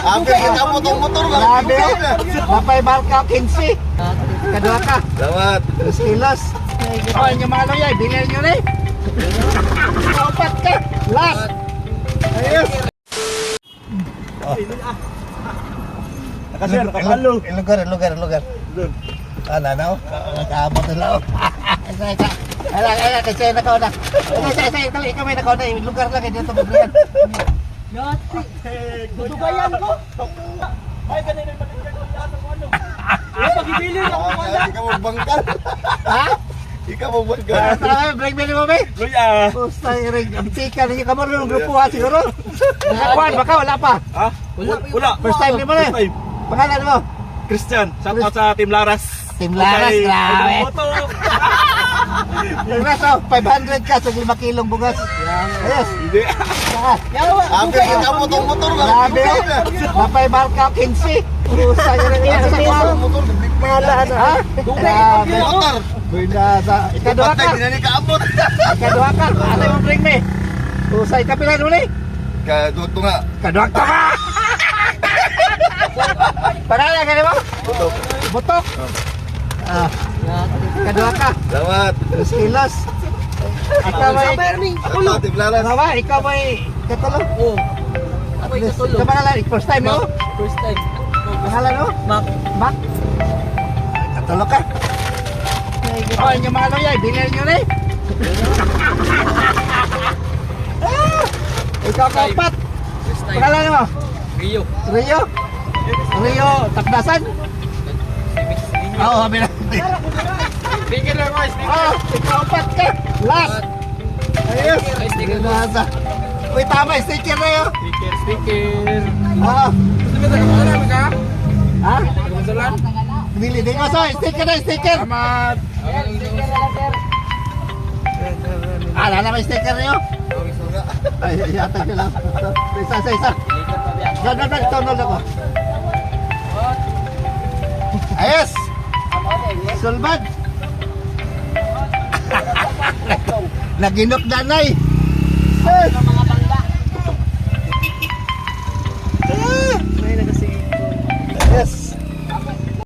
Hampir kita motor-motor bang. Grabe. Napay balka 15. Kadua ka. Selamat. 2 kilos. Oh, yung mga loyay, bilhin nyo na eh. Kaupat ka. Last. Ayos. Nakasalo. Lugar. Doon. Nanaw. Nakaabot na lang. Ay, kasi nakauna. Ikaw may nakauna. Lugar lang eh. Dito maglihan. Tutugayan ko. Ay, ganun yung paligyan ko sa ano. Pag-ibili ako wala. Ikaw magbangkal. Ha? Ikaw magbangkal. Break bilhin mo ba? Luya. Pusta yung ring. Ang tika ninyo ka mo rin ng grupo ha siguro. Nakakuhan baka wala pa. Ha? Wala. First time din mo na eh. Pangalan mo? Christian. Shout out sa Team Laras. Team Laras, grabe. Yung nasa 500 ka sa 5 kilong bugas. Ayos. Hindi. Hampir kita motor-motor bang. Grabe. Napay balka 15. Pusta yung ring. Motor. Mahala ha? Grabe. Motor. Binasa. Ikaduha ka. Hindi na ni kaabot. Ikaduha ka. Ano yung bring me? Pusay ka pila nuli. Kaduto nga. Kaduha ka ba? Pangalan ka mo? Butok. Butok. Kaduha ka. Selamat. 2 kilos. Ikaw ay Selamat Tim Laras. Nawa, ikaw ay katulog. Oo. Ako ay katulog. Sa pangalan, first time mo? First time. Pangalan mo? Mac. Mac. Katulog ka. Oh, yung mga loyay, bilhin nyo na eh. Ikaw kaupat. First time. Pangalan mo? Rio. Rio? Rio, Takdasan? Oo, sabi na. Speaker lang ko. Oh, ikaupat ka. Last. Ayos. Ginasa. Uy, tama, sticker na yun. Speaker. Oo. Gusto mo tayo ka? Ha? Kamusalan? Dili, di ko so, sticker na, sticker. Salamat. Ala na may sticker na yun. Ay, yatag nyo lang. Isa. Gan, tonol ako. Ayos. Sulbad. Naginok danay. Hey.